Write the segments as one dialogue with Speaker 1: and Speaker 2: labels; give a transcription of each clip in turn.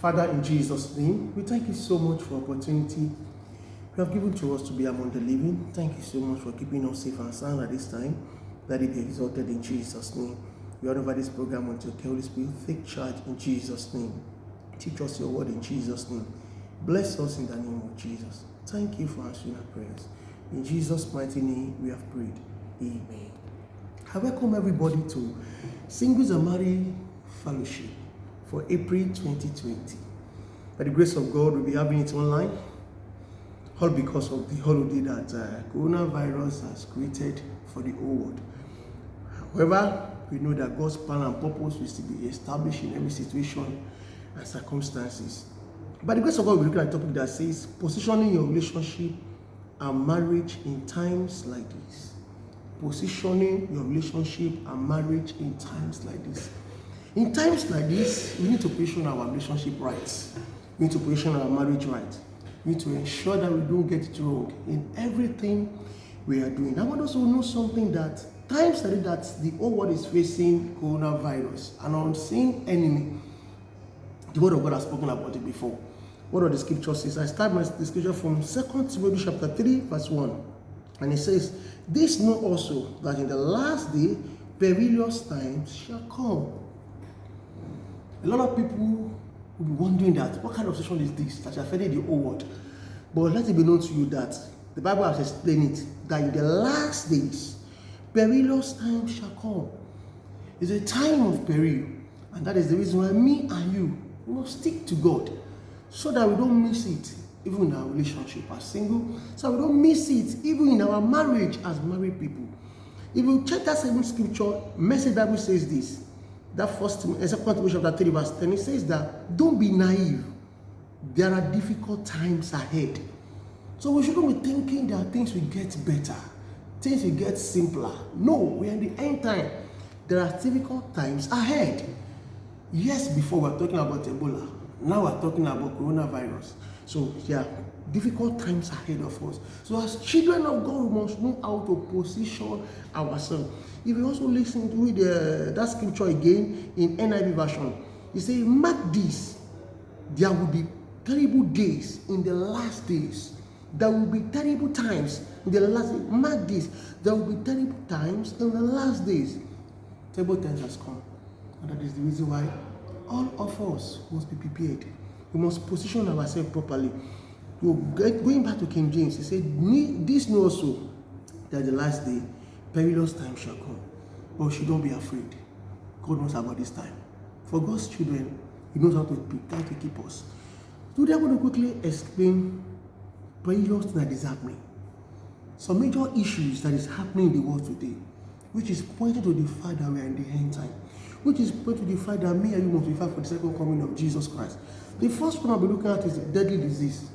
Speaker 1: Father, in Jesus' name, we thank you so much for the opportunity you have given to us to be among the living. Thank you so much for keeping us safe and sound at this time. That it be exalted in Jesus' name. We honor over this program until the Holy Spirit take charge in Jesus' name. Teach us your word in Jesus' name. Bless us in the name of Jesus. Thank you for answering our prayers. In Jesus' mighty name, we have prayed. Amen. I welcome everybody to Singles and Married Fellowship for April 2020. By the grace of God, we'll be having it online, all because of the holiday that coronavirus has created for the whole world. However, we know that God's plan and purpose will still be established in every situation and circumstances. By the grace of God, we're looking at a topic that says positioning your relationship and marriage in times like this. Positioning your relationship and marriage in times like this. In times like this, we need to position our relationship right. We need to position our marriage right. We need to ensure that we don't get it wrong in everything we are doing. I want us to know something that times like that the whole world is facing coronavirus, an unseen enemy. The word of God has spoken about it before. What are the scriptures says? I start the scripture from 2 Timothy chapter 3, verse 1. And it says, "This know also that in the last day perilous times shall come." A lot of people will be wondering that what kind of situation is this that has affected the whole world. But let it be known to you that the Bible has explained it, that in the last days perilous times shall come. It's a time of peril, and that is the reason why me and you must stick to God, so that we don't miss it even in our relationship as single, so we don't miss it even in our marriage as married people. If you check that same scripture, Message Bible says this, that 2 Timothy chapter 3 verse 10, it says that don't be naive. There are difficult times ahead. So we shouldn't be thinking that things will get better, things will get simpler. No, we're in the end time. There are difficult times ahead. Yes, before we were talking about Ebola. Now we're talking about coronavirus. So there are difficult times ahead of us. So as children of God, we must know how to position ourselves. If you also listen to that scripture again in NIV version, it says, "Mark this, there will be terrible days in the last days. There will be terrible times in the last days. Mark this, there will be terrible times in the last days." Terrible times has come. And that is the reason why all of us must be prepared. We must position ourselves properly. Going back to King James, he said, "This know also that the last day perilous time shall come." But we should not be afraid. God knows about this time. For God's children, He knows how to keep us. Today I'm going to quickly explain perilous that is happening. Some major issues that is happening in the world today, which is pointing to the fact that we are in the end time, which is pointing to the fact that me and you must be prepared for the second coming of Jesus Christ. The first one I'll be looking at is deadly disease.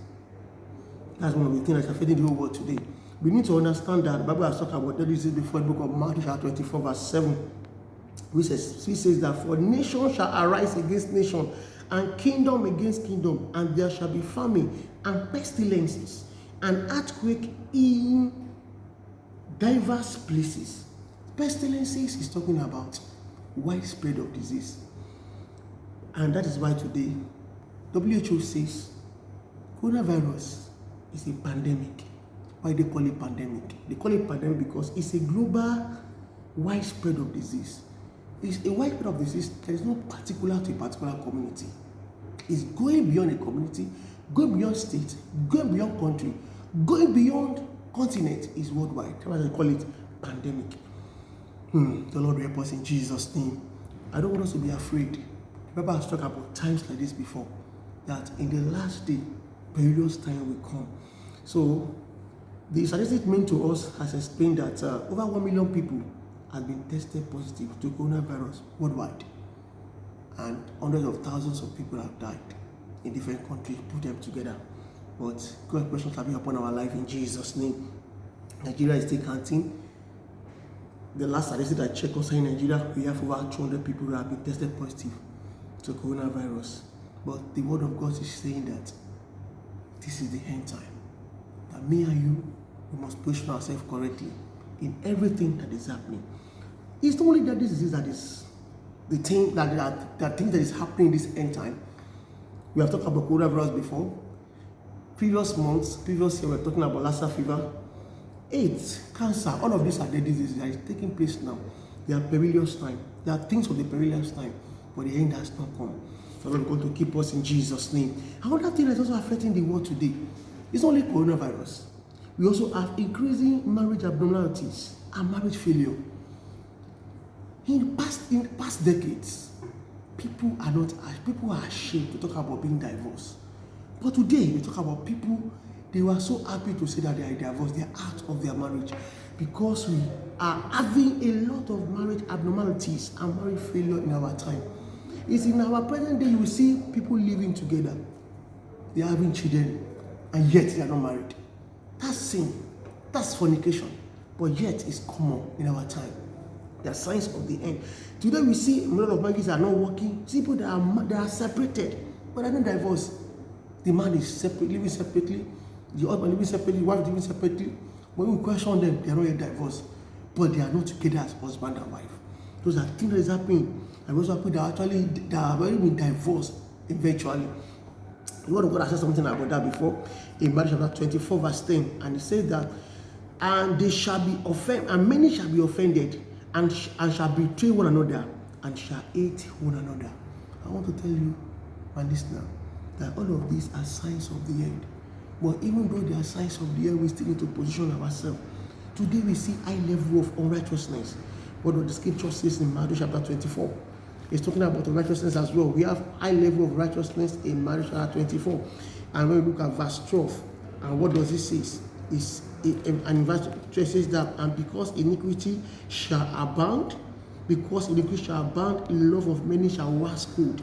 Speaker 1: That's one of the things that's affecting the whole world today. We need to understand that the Bible has talked about deadly disease before. The book of Matthew chapter 24 verse 7, which says that for nation shall arise against nation, and kingdom against kingdom, and there shall be famine and pestilences and earthquake in diverse places. Pestilences is talking about widespread of disease. And that is why today WHO says coronavirus is a pandemic. Why they call it pandemic? They call it pandemic because it's a global widespread of disease. It's a widespread of disease that is not particular to a particular community. It's going beyond a community, going beyond state, going beyond country, going beyond continent. Is worldwide. That's why they call it pandemic. The Lord will help us in Jesus' name. I don't want us to be afraid. The Bible has talked about times like this before, that in the last day, perilous time will come. So, the statistics meant to us has explained that over 1 million people have been tested positive to coronavirus worldwide, and hundreds of thousands of people have died in different countries. Put them together. But God's blessings shall be upon our life in Jesus' name. Nigeria is still counting. The last statistic I checked also in Nigeria, we have over 200 people who have been tested positive to coronavirus. But the word of God is saying that this is the end time. That me and you, we must position ourselves correctly in everything that is happening. It's not only that this disease that is the thing that thing that is happening in this end time. We have talked about coronavirus before. Previous months, previous year, we were talking about Lassa fever, AIDS, cancer. All of these are the diseases that is taking place now. They are perilous time. They are things of the perilous time, but the end has not come. So Lord is going to keep us in Jesus' name. Another thing that's also affecting the world today is not only coronavirus. We also have increasing marriage abnormalities and marriage failure. In past decades, people are ashamed to talk about being divorced. But today, we talk about people, they were so happy to say that they are divorced, they are out of their marriage, because we are having a lot of marriage abnormalities and marriage failure in our time. It's in our present day, you will see people living together, they are having children, and yet they are not married. That's sin, that's fornication, but yet it's common in our time. There are signs of the end. Today we see a lot of marriages are not working. People that are separated, but they're not divorced. The man is living separately, the husband living separately, the wife living separately. When we question them, they are not yet divorced, but they are not together as husband and wife. Those are things that is happening. And also people that have already been divorced eventually. The word of God has said something about that before in Matthew chapter 24, verse 10, and it says that, and they shall be offended, and many shall be offended, and shall betray one another, and shall hate one another. I want to tell you, my listener, that all of these are signs of the end. But even though they are signs of the end, we still need to position ourselves. Today we see high level of unrighteousness. What the scripture says in Matthew chapter 24. It's talking about righteousness as well. We have high level of righteousness in Matthew chapter 24. And when we look at verse 12, and what does it say? And in verse 12 says that, and because iniquity shall abound, love of many shall wax cold.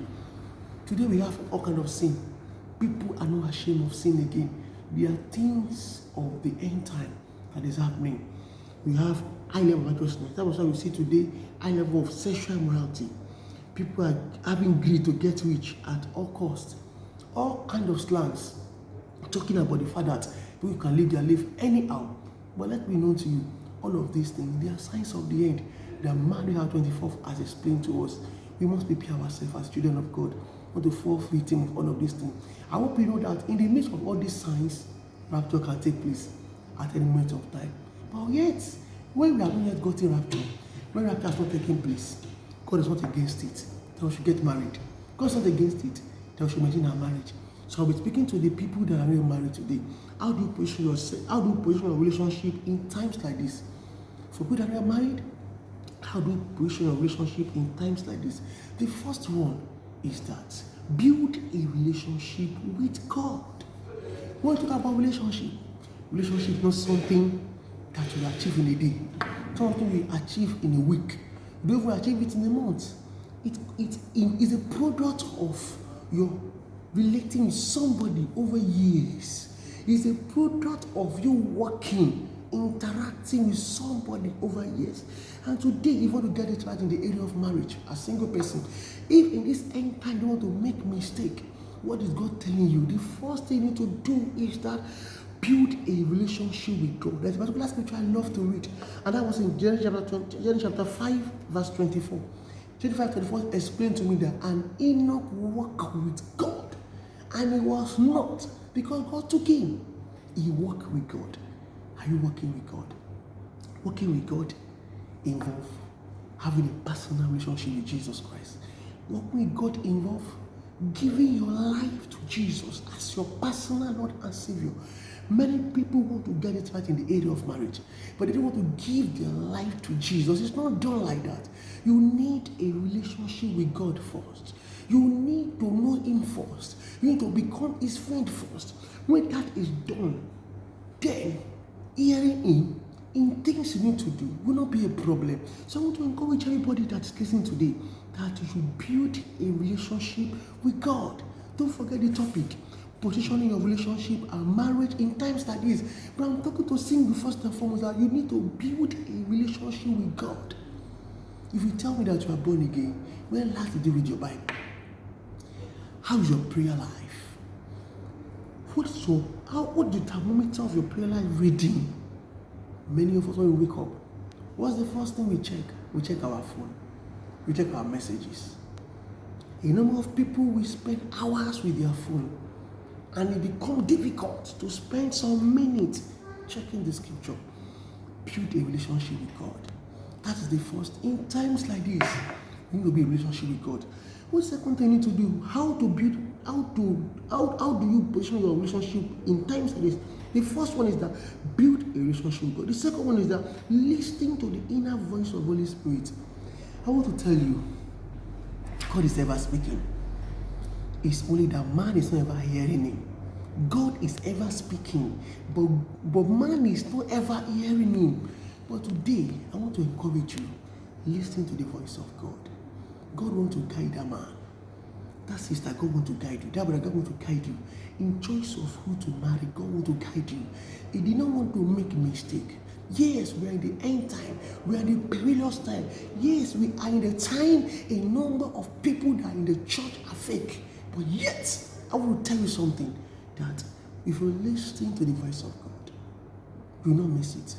Speaker 1: Today we have all kind of sin. People are not ashamed of sin again. There are things of the end time that is happening. We have high level of righteousness. That was why we see today high level of sexual immorality. People are having greed to get rich at all costs. All kind of slangs talking about the fact that people can live their life anyhow. But let me know to you, all of these things, they are signs of the end. The Matthew 24 has explained to us. We must prepare ourselves as children of God, not to fall victim of all of these things. I hope you know that in the midst of all these signs, rapture can take place at any moment of time. But yet, when we have not yet gotten rapture, when rapture has not taken place, God is not against it, that we should get married. God is not against it, that we should maintain our marriage. So I'll be speaking to the people that are already married today. How do you position yourself? How do you position your relationship in times like this? For people that are married, how do you position your relationship in times like this? The first one is that build a relationship with God. When we talk about relationship is not something that you achieve in a day, something you achieve in a week. You don't even achieve it in a month. It is a product of your relating with somebody over years. It's a product of you working, interacting with somebody over years. And today, if you want to get it right in the area of marriage, a single person, if in this end time you want to make mistake, what is God telling you? The first thing you need to do is that build a relationship with God. There's a particular scripture I love to read, and that was in Genesis chapter 5, verse 24. 25:24 explained to me that, and Enoch walked with God, and he was not, because God took him. He walked with God. Are you walking with God? Walking with God involves having a personal relationship with Jesus Christ. Walking with God involves giving your life to Jesus as your personal Lord and Savior. Many people want to get it right in the area of marriage, but they don't want to give their life to Jesus. It's not done like that. You need a relationship with God first. You need to know Him first. You need to become His friend first. When that is done, then hearing Him in things you need to do will not be a problem. So I want to encourage everybody that's listening today that you should build a relationship with God. Don't forget the topic, positioning your relationship and marriage in times like this. But I'm talking to single first and foremost that you need to build a relationship with God. If you tell me that you are born again, when last did you read your Bible? How is your prayer life? What's the thermometer of your prayer life reading? Many of us, when we wake up, what's the first thing we check? We check our phone. We check our messages. A number of people will spend hours with their phone, and it becomes difficult to spend some minutes checking the scripture. Build a relationship with God. That is the first. In times like this, you need to build a relationship with God. What's the second thing you need to do? How do you position your relationship in times like this? The first one is that build a relationship with God. The second one is that listening to the inner voice of Holy Spirit. I want to tell you, God is ever speaking. It's only that man is not ever hearing him. God is ever speaking, but man is not ever hearing him. But today, I want to encourage you, listen to the voice of God. God wants to guide that man. That sister, God wants to guide you. That brother, God wants to guide you. In choice of who to marry, God wants to guide you. He did not want to make a mistake. Yes, we are in the end time. We are in the perilous time. Yes, we are in the time a number of people that are in the church are fake. But yet, I want to tell you something, that if you listen to the voice of God, you will not miss it.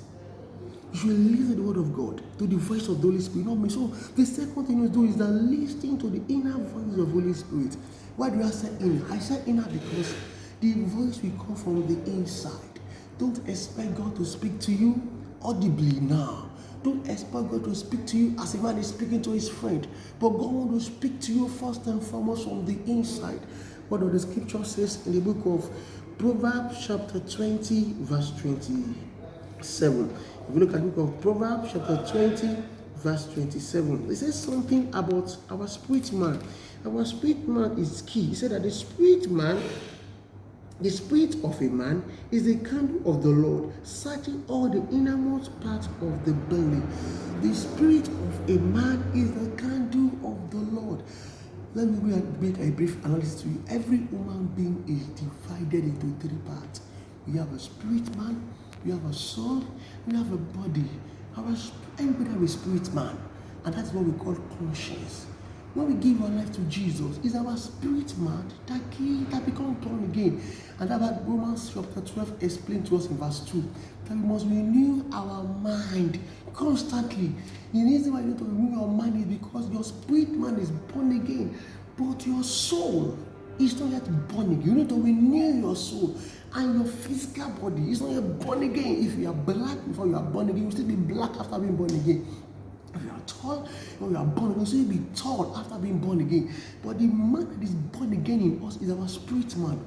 Speaker 1: You should listen to the word of God, to the voice of the Holy Spirit, not miss. So the second thing you do is that listening to the inner voice of the Holy Spirit. Why do I say inner? I say inner because the voice will come from the inside. Don't expect God to speak to you audibly now. Don't expect God to speak to you as a man is speaking to his friend. But God wants to speak to you first and foremost from the inside. What the scripture says in the book of Proverbs chapter 20 verse 27. If you look at the book of Proverbs chapter 20 verse 27, it says something about our spirit man. Our spirit man is key. He said that the spirit of a man is the candle of the Lord, searching all the innermost parts of the belly. The spirit of a man is the candle of the Lord. Let me make a brief analysis to you. Every human being is divided into three parts. We have a spirit man, we have a soul, we have a body. Everybody have a spirit man, and that's what we call conscience. When we give our life to Jesus, it's our spirit man that becomes born again. And that's what Romans chapter 12 explained to us in verse 2, that we must renew our mind constantly. The reason why you need to renew your mind is because your spirit man is born again, but your soul is not yet born again. You need to renew your soul, and your physical body is not yet born again. If you are black before you are born again, you will still be black after being born again. If you are tall, when you are born again, so you'll be tall after being born again. But the man that is born again in us is our spirit man,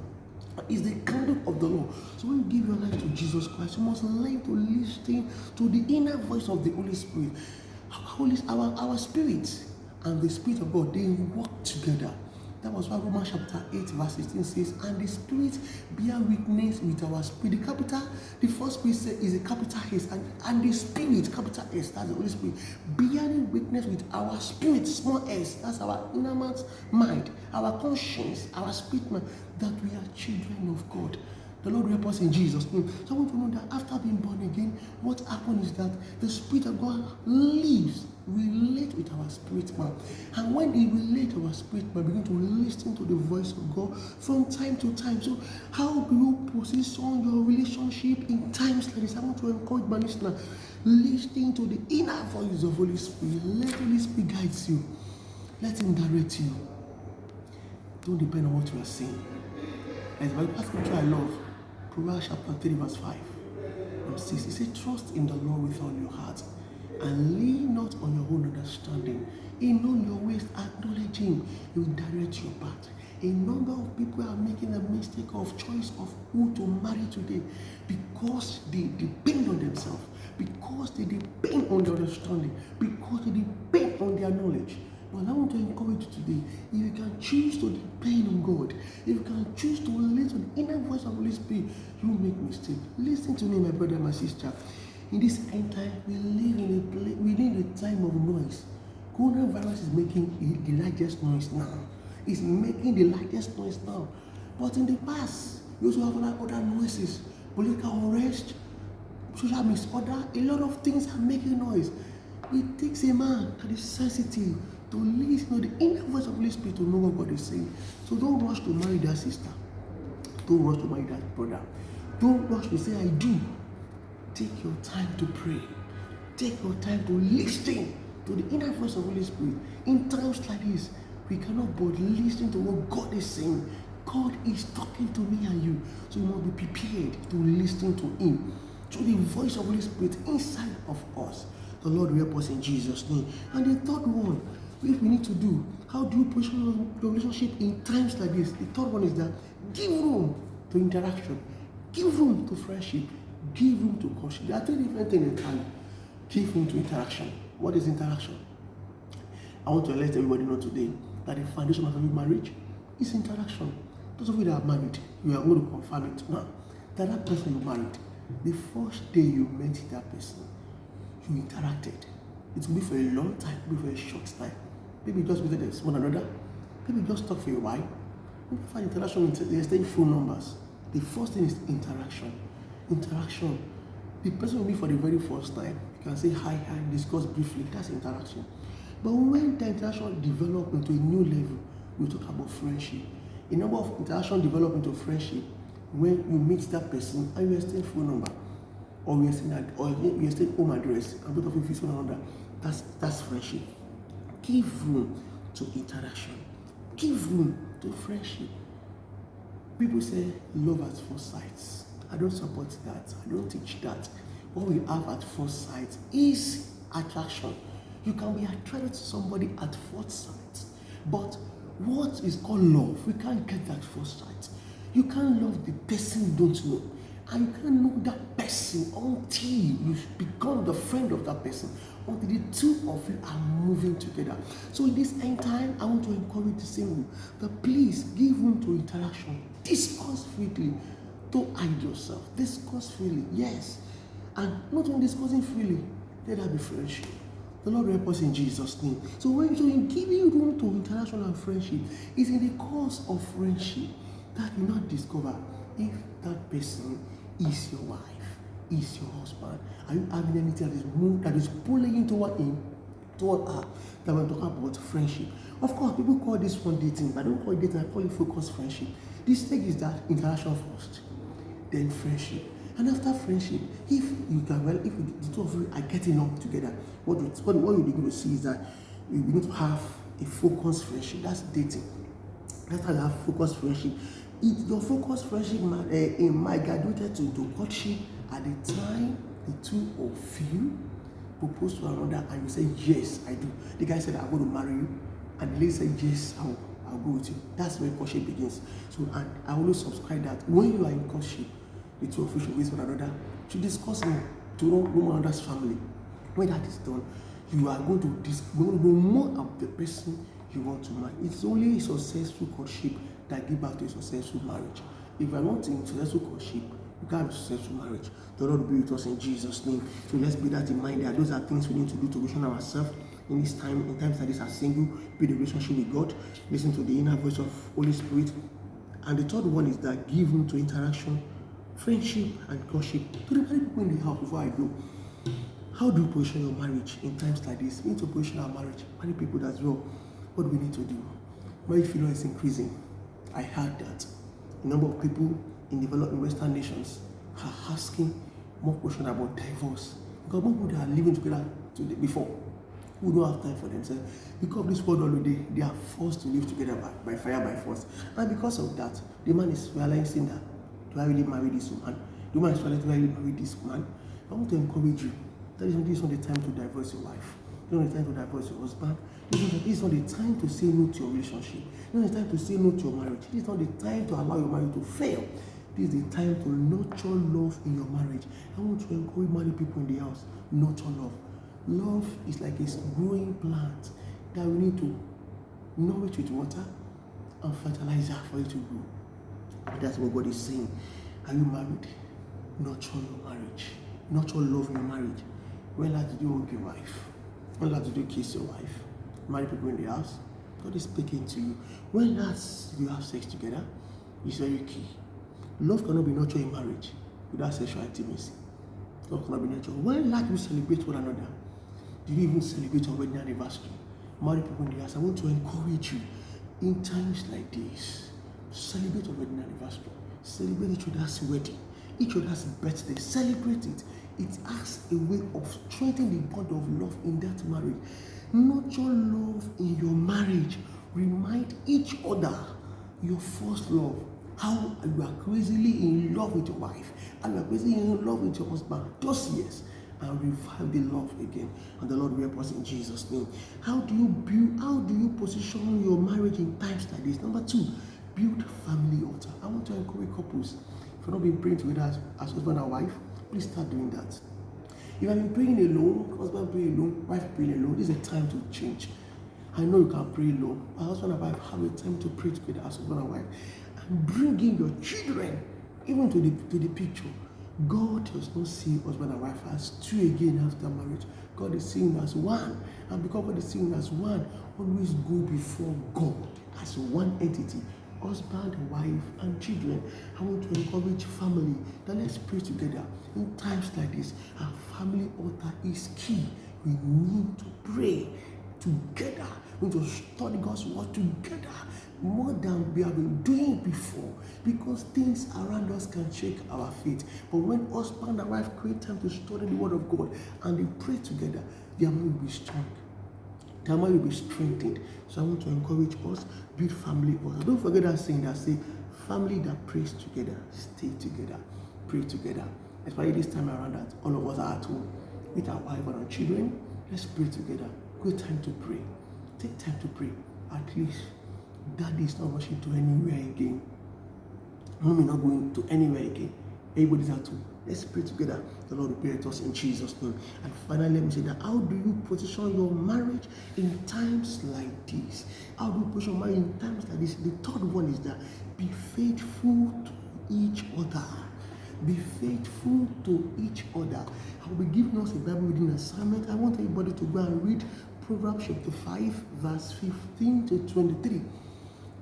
Speaker 1: is the candle of the Lord. So when you give your life to Jesus Christ, you must learn to listen to the inner voice of the Holy Spirit. Our spirit and the Spirit of God, they work together. That was why Romans chapter 8 verse 16 says, and the Spirit bear witness with our spirit. The first spirit is a capital S, and the Spirit, capital S, that's the Holy Spirit, bearing witness with our spirit, small s, that's our innermost mind, our conscience, our spirit man, that we are children of God. The Lord will help us in Jesus' name. So I want to know that after being born again, what happens is that the Spirit of God lives, relate with our spirit man. And when he relates to our spirit man, begin to listen to the voice of God from time to time. So how do you position your relationship in times like this? I want to encourage my listener, listening to the inner voice of Holy Spirit. Let Holy Spirit guide you. Let him direct you. Don't depend on what you are saying. As my scripture I love, Proverbs chapter 3 verse 5 and 6, it says, trust in the Lord with all your heart, and lean not on your own understanding. In all your ways acknowledge him, he will direct your path. A number of people are making a mistake of choice of who to marry today because they depend on themselves, because they depend on their understanding, because they depend on their knowledge. But I want to encourage you today, if you can choose to depend on God, if you can choose to listen to the inner voice of the Holy Spirit, you will make mistakes. Listen to me, my brother, my sister. In this end time, we live in a time of noise. Coronavirus is making the largest noise now. It's making the largest noise now. But in the past, we also have other noises. Political unrest, social disorder, a lot of things are making noise. It takes a man that is sensitive to listen to the inner voice of the Holy Spirit to know what God is saying. So don't rush to marry that sister. Don't rush to marry that brother. Don't rush to say, I do. Take your time to pray. Take your time to listen to the inner voice of the Holy Spirit. In times like this, We cannot but listen to what God is saying. God is talking to me and you. So we must be prepared to listen to Him, to the voice of the Holy Spirit inside of us. The Lord will help us in Jesus' name. And the third one, if we need to do, how do you position your relationship in times like this? The third one is that give room to interaction, give room to friendship, give room to courtship. There are three different things entirely. Give room to interaction. What is interaction? I want to let everybody know today that the foundation of every marriage is interaction. Those of you that are married, you are going to confirm it now. That person you married, the first day you met that person, you interacted. It will be for a long time, it will be for a short time. Maybe just visit one another. Maybe just talk for a while. Maybe find interaction with the exchange phone numbers. The first thing is interaction. Interaction. The person will meet for the very first time. You can say hi, discuss briefly. That's interaction. But when the interaction develops into a new level, we talk about friendship. A number of interaction develop into friendship when you meet that person and you exchange phone number, or you exchange home address, and both of you visit one another. That's friendship. Give room to interaction. Give room to friendship. People say love at first sight. I don't support that. I don't teach that. What we have at first sight is attraction. You can be attracted to somebody at first sight, but what is called love, we can't get that first sight. You can't love the person you don't know, and you can't know that person until you become the friend of that person, until the two of you are moving together. So in this end time, I want to encourage the single that please give room to interaction. Discuss freely. Don't hide yourself. Discuss freely, yes. And not only discussing freely, let there be friendship. The Lord will help us in Jesus' name. So when you giving room to interaction and friendship, it's in the course of friendship that you not discover if that person is your wife, is your husband. Are you having anything that is pulling you toward him, toward her? That we're talking about friendship. Of course, people call this one dating, but I don't call it dating, I call it focused friendship. This stage is that interaction first, then friendship. And after friendship, if the two of you are getting up together, what you begin to see is that you begin to have a focused friendship. That's dating. That's how you have focused friendship. Your focused friendship might graduate to courtship at the time the two of you propose to another and you say, yes, I do. The guy said, I'm going to marry you. And the lady said, yes, I'll go with you. That's where courtship begins. So, and I always subscribe that when you are in courtship, the two of you should visit one another, to discuss more, to know one another's family. When that is done, you are going to know more of the person you want to marry. It's only a successful courtship that gives back to a successful marriage. If I want a successful courtship, you can't have a successful marriage. The Lord will be with us in Jesus' name. So let's bear that in mind. That those are things we need to do to position ourselves in this time, in times like this, as single, build a relationship with God, listen to the inner voice of Holy Spirit. And the third one is that give room to interaction, friendship, and courtship. To the many people in the house, before I go, how do you position your marriage in times like this? We need to position our marriage. Many people as well. What do we need to do? Marriage failure is increasing. I heard that a number of people in developing Western nations are asking more questions about divorce. Because more people that are living together before who don't have time for themselves. Because of this world holiday, they are forced to live together by fire, by force. And because of that, the man is realizing that, do I really marry this woman? The woman is realizing, do I really marry this man? I want to encourage you. That is not the time to divorce your wife. It's not the time to divorce your husband. This is not the time to say no to your relationship. It's not the time to say no to your marriage. This is not the time to allow your marriage to fail. This is the time to nurture love in your marriage. I want to encourage married people in the house. Nurture love. Love is like a growing plant that we need to nourish with water and fertilizer for it to grow. That's what God is saying. Are you married? Nurture your marriage. Nurture love in your marriage. When last did you hug your wife? When last did you kiss your wife? Married people in the house, God is speaking to you. When last did you have sex together? It's very key. Love cannot be nurtured in marriage without sexual intimacy. Love cannot be nurtured. When last did you celebrate one another? Did you even celebrate your wedding anniversary? Married people in the house, I want to encourage you in times like this. Celebrate your wedding anniversary. Celebrate each other's wedding, each other's birthday. Celebrate it. It has a way of strengthening the bond of love in that marriage. Nurture love in your marriage. Remind each other your first love. How you are crazily in love with your wife, and you are crazily in love with your husband. Those years, and revive the love again. And the Lord will help us in Jesus' name. How do you position your marriage in times like this? Number 2, build family altar. I want to encourage couples. If you've not been praying together as husband and wife, please start doing that. If you have been praying alone, husband praying alone, wife praying alone, this is a time to change. I know you can pray alone, but husband and wife have a time to pray together as husband and wife, and bring in your children even to the picture. God does not see husband and wife as two again after marriage. God is seeing as one, and because God is seeing as one, always go before God as one entity. Husband, wife, and children. I want to encourage family that let's pray together. In times like this, our family altar is key. We need to pray together. We need to study God's word together more than we have been doing before, because things around us can shake our faith. But when husband and wife create time to study the word of God and they pray together, their mind will be strong. Their mind will be strengthened. So I want to encourage us, build family altar. Don't forget that saying that say, family that prays together, stay together, pray together. Especially this time around that all of us are at home with our wife and our children. Let's pray together. Good time to pray. Take time to pray. At least daddy is not rushing to anywhere again. Mommy not going to anywhere again. Everybody's at home. Let's pray together. The Lord will be with us in Jesus' name. And finally, let me say that how do you position your marriage in times like this? How do you position your marriage in times like this? The third one is that be faithful to each other. Be faithful to each other. I will be giving us a Bible reading assignment. I want everybody to go and read Proverbs chapter 5, verse 15 to 23.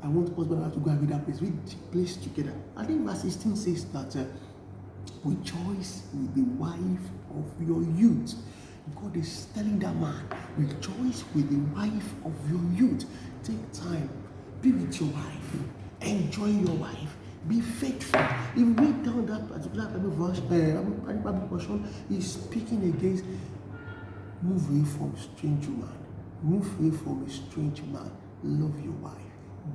Speaker 1: I want husband and wife to go and read that place. Read the place together. I think verse 16 says that rejoice with the wife of your youth. God is telling that man, rejoice with the wife of your youth. Take time, be with your wife, enjoy your wife, be faithful. If you read down that particular Bible portion, is speaking against move away from strange woman, move away from a strange man, love your wife.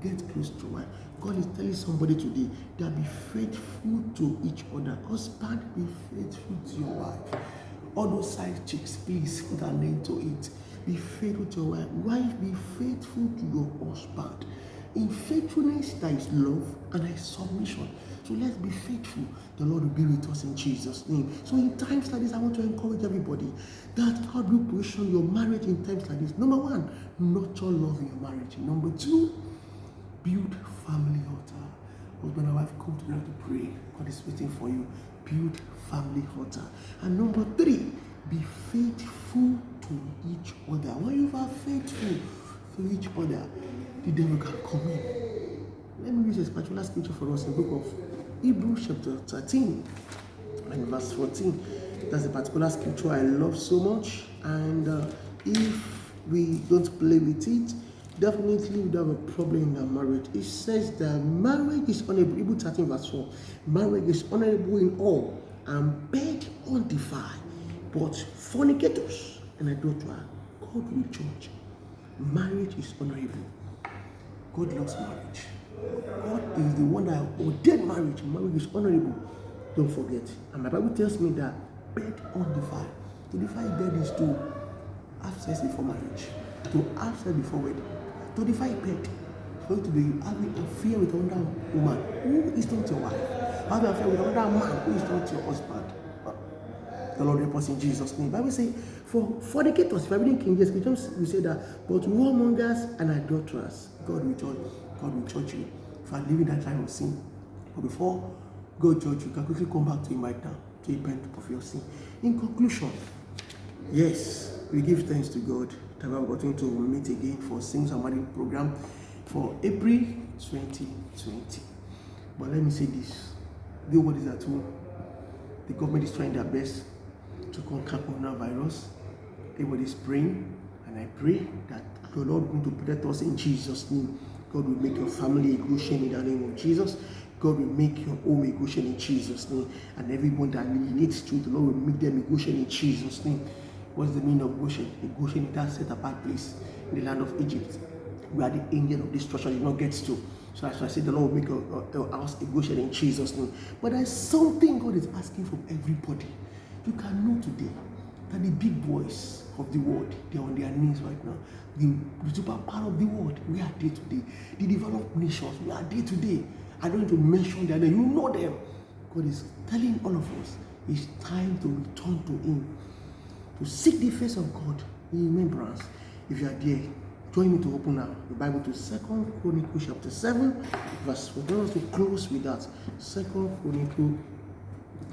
Speaker 1: Get close to one. God is telling somebody today that be faithful to each other. Husband, be faithful to your wife. All those side chicks, please put an end to it. Be faithful to your wife. Wife, be faithful to your husband. In faithfulness, there is love and there is submission. So let's be faithful. The Lord will be with us in Jesus' name. So in times like this, I want to encourage everybody that how do you position your marriage in times like this? Number 1, nurture love in your marriage. Number 2, build family altar. Husband and wife, come together to pray. God is waiting for you. Build family altar. And number 3, be faithful to each other. When you are faithful to each other, the devil can come in. Let me use a particular scripture for us in the book of Hebrews chapter 13 and verse 14. That's a particular scripture I love so much. And if we don't play with it, definitely we have a problem in our marriage. It says that marriage is honorable. Hebrews 13 verse 4. Marriage is honorable in all and bed undefiled. But fornicators and adulterers, God will judge. Marriage is honorable. God loves marriage. God is the one that ordained marriage. Marriage is honorable. Don't forget. And my Bible tells me that bed undefiled. To defile bed is to have sex before marriage, to have sex before wedding. To defile bed, for you to be having an affair with another woman who is not your wife, having an affair with another man who is not your husband. The Lord help us in Jesus' name. Bible say, for fornicators, if I read in King James, we say that, but whoremongers and adulterers, God will judge you for living that life of sin. But before God judge you, you can quickly come back to Him right now to repent of your sin. In conclusion, yes, we give thanks to God that we are going to meet again for Sings and Marriage program for April 2020. But let me say this: the world is at home. The government is trying their best to conquer coronavirus. Everybody is praying, and I pray that the Lord is going to protect us in Jesus' name. God will make your family a Goshen in the name of Jesus. God will make your home a Goshen in Jesus' name. And everyone that really needs to, the Lord will make them a Goshen in Jesus' name. What's the meaning of Goshen? A Goshen is that set apart place in the land of Egypt. We are the angel of destruction. You not get to. So as I said, the Lord will make a house a Goshen in Jesus' name. But there's something God is asking from everybody. You can know today that the big boys of the world, they are on their knees right now. The super power of the world, we are there today. The developed nations, we are there today. I don't need to mention their name. You know them. God is telling all of us, it's time to return to Him, to seek the face of God in remembrance. If you are there, join me to open now the Bible to 2 Chronicles chapter 7, verse 4. I want us to close with that. 2 Chronicles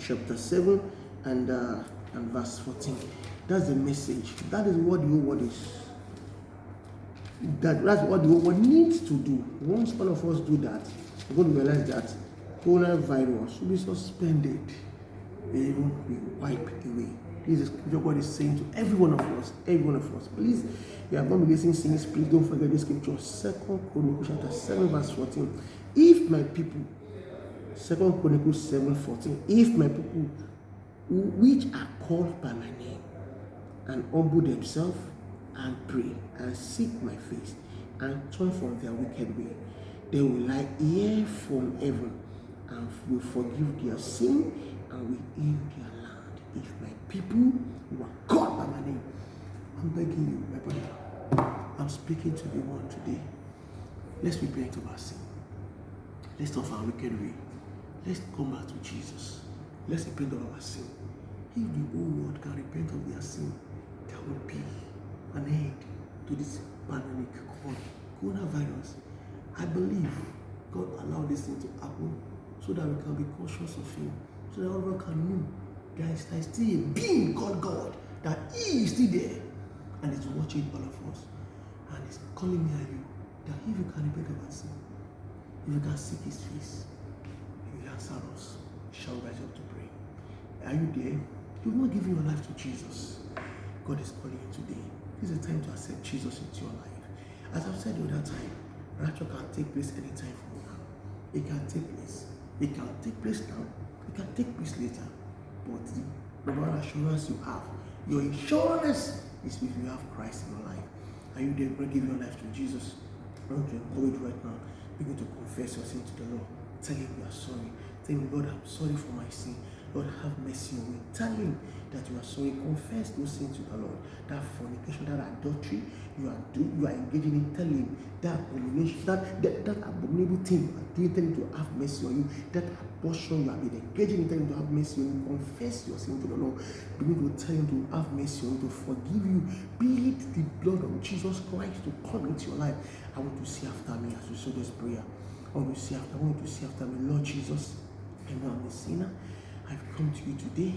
Speaker 1: chapter 7 and verse 14. That's the message. That is what the whole world is. That's what the whole world needs to do. Once all of us do that, we're going to realize that coronavirus will be suspended. It won't be wiped away. This is what God is saying to every one of us. Every one of us. Please, you have not been listening singing, please don't forget this scripture. 2 Chronicles chapter 7, verse 14. If my people, 2 Chronicles 7:14. If my people which are called by my name and humble themselves and pray and seek my face and turn from their wicked way, they will hear from heaven and will forgive their sin and will heal their land. If my people who are called by my name, I'm begging you, my brother, I'm speaking to everyone today. Let's repent of our sin. Let's stop our wicked way. Let's come back to Jesus. Let's repent of our sin. If the whole world can repent of their sin, there will be an end to this pandemic called coronavirus. I believe God allowed this thing to happen so that we can be cautious of Him, so that everyone can know there is still a being called God, that He is still there and is watching all of us and is calling me and you, that if you can repent of our sin, if you can seek His face, He will answer us. Shall we rise up to pray? Are you there? You've not given your life to Jesus. God is calling you today. This is the time to accept Jesus into your life. As I've said the other time, rapture can take place anytime from now. It can take place. It can take place now. It can take place later. But the number one assurance you have, your insurance is if you have Christ in your life. Are you there? Going to give your life to Jesus? I want to encourage you right now. Begin to confess your sin to the Lord. Tell Him you are sorry. Tell Him, Lord, I'm sorry for my sin. Lord, have mercy on me. Tell Him that you are sorry. Confess those sins to the Lord. That fornication, that adultery you are engaging in. Tell Him that abomination, that abominable thing you are doing. Tell Him to have mercy on you. That abortion you have been engaging in. Tell Him to have mercy on you. Confess your sin to the Lord. Begin to tell Him to have mercy on you, to forgive you. Plead the blood of Jesus Christ to come into your life. I want to see after me as we say this prayer. I want you to see after me. Lord Jesus, I know I'm a sinner. I've come to you today.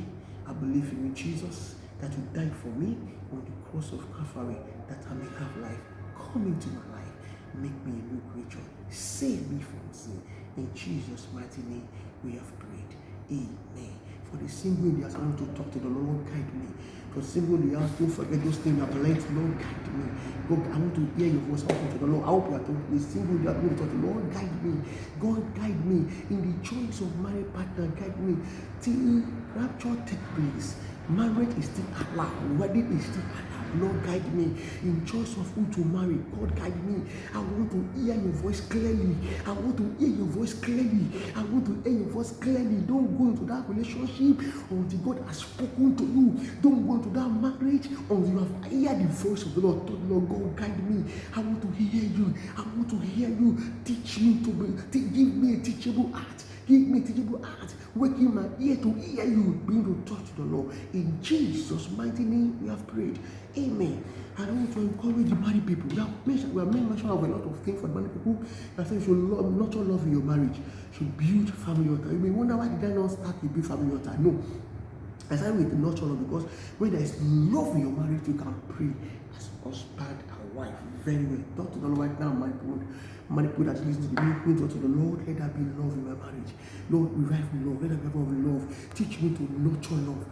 Speaker 1: I believe in you, Jesus, that you died for me on the cross of Calvary, that I may have life. Come into my life. Make me a new creature. Save me from sin. In Jesus' mighty name, we have prayed. Amen. For the single in the house, I want to talk to the Lord, guide me. For the single in the house, don't forget those things I've learned. Lord, guide me. God, I want to hear your voice. I want to talk to the Lord. I hope you are talking to the single in the house. I want to talk to the Lord, guide me. God, guide me. In the choice of married partner, guide me. Till rapture take place. Marriage is still allowed. Wedding is still allowed. Lord, guide me in choice of who to marry. God, guide me. I want to hear your voice clearly. I want to hear your voice clearly. I want to hear your voice clearly. Don't go into that relationship until God has spoken to you. Don't go into that marriage until you have heard the voice of the Lord. Lord, God, guide me. I want to hear you. I want to hear you. Teach me give me a teachable heart. Give me a teachable heart. Waking my ear to hear you. Bring to talk to the Lord. In Jesus' mighty name, we have prayed. Amen. I want to encourage the married people. We have made mention of a lot of things for the married people. I said you should nurture love in your marriage. You should build family altar. You may wonder why did I not start with build family altar? No. I started with nurture love because when there is love in your marriage, you can pray as husband and wife very well. Talk to the Lord right now, my people. Many people that listen to me, to the Lord, let there be love in my marriage. Lord, revive love. Let there be love. Teach me to nurture love.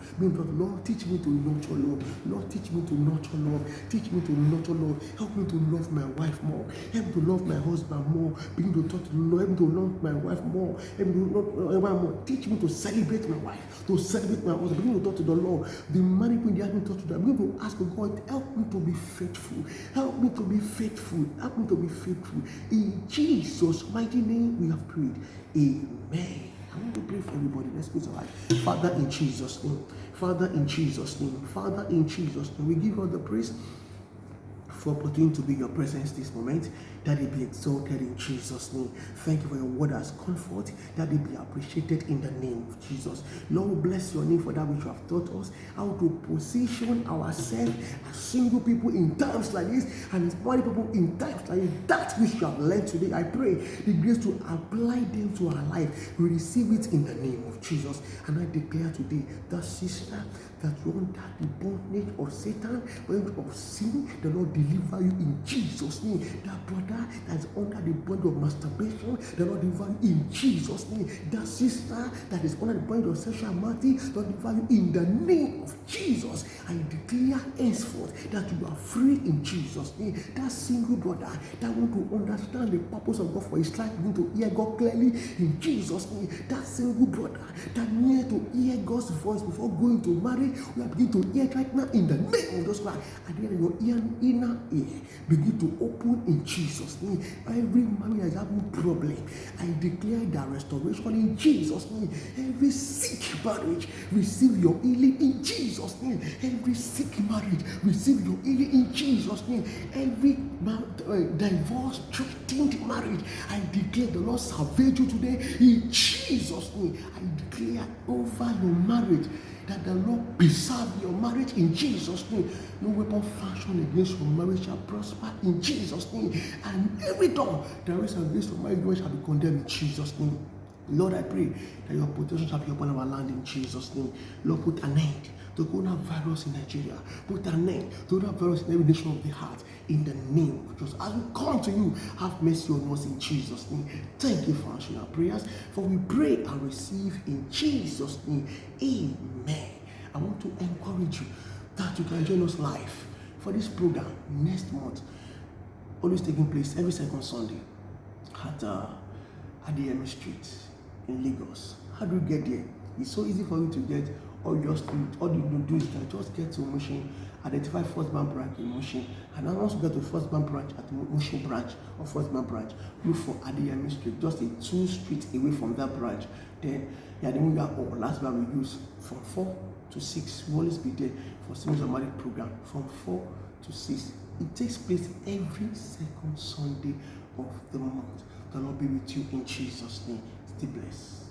Speaker 1: Lord, teach me to nurture love. Lord, teach me to nurture love. Teach me to nurture love. Help me to love my wife more. Help me to love my husband more. Begin to talk to the Lord. Help me to love my wife more. Help me to love my more. Teach me to celebrate my wife, to celebrate my husband. Begin to talk to the Lord. The money when you have me to talk to them, I'm going to ask God, help me to be faithful. Help me to be faithful. Help me to be faithful. In Jesus' mighty name, we have prayed. Amen. I want to pray for everybody. Let's go to life. Father, in Jesus' name. Father, in Jesus' name. Father, in Jesus' name. We give all the praise for opportunity to be in your presence this moment. That it be exalted in Jesus' name. Thank you for your word as comfort. That it be appreciated in the name of Jesus. Lord, bless your name for that which you have taught us, how to position ourselves as single people in times like this, and as married people in times like this. That which you have learned today, I pray the grace to apply them to our life. We receive it in the name of Jesus. And I declare today that sister that you're under the bondage of Satan, bondage of sin, the Lord deliver you in Jesus' name. That brother that is under the bondage of masturbation, the Lord deliver you in Jesus' name. That sister that is under the bondage of sexual immorality, the Lord deliver you in the name of Jesus. I declare henceforth that you are free in Jesus' name. That single brother that want to understand the purpose of God for his life, begin to hear God clearly in Jesus' name. That single brother that need to hear God's voice before going to marry, we are beginning to hear it right now in the name of Jesus Christ. And then your inner ear begin to open in Jesus' name. Every marriage is having problem, I declare that restoration in Jesus' name. Every sick marriage, receive your healing in Jesus' name. Every sick marriage, receive your healing in Jesus' name. Every divorce, threatened marriage, I declare the Lord salvage you today in Jesus' name. I declare over your marriage that the Lord preserve your marriage in Jesus' name. No weapon fashioned against your marriage shall prosper in Jesus' name. And every door that is against your marriage shall be condemned in Jesus' name. Lord, I pray that your protection shall be upon our land in Jesus' name. Lord, put an end to coronavirus in Nigeria. Put an end to coronavirus in every nation of the heart. In the name of Jesus. As we come to you, have mercy on us in Jesus' name. Thank you for answering our prayers. For we pray and receive in Jesus' name. Amen. I want to encourage you that you can join us live for this program next month. Always taking place every second Sunday at Adeyemi Street in Lagos. How do you get there? It's so easy for you to get. All you do is that just get to Mushin, identify First Bank branch in Mushin, and then once you get to First Bank branch at the Mushin branch or First Bank branch, look for Adeyemi Street, just a 2 streets away from that branch. Then we are all last time we use from 4 to 6. We always be there for Singles and Married program from 4 to 6. It takes place every second Sunday of the month. The Lord be with you in Jesus' name. Stay blessed.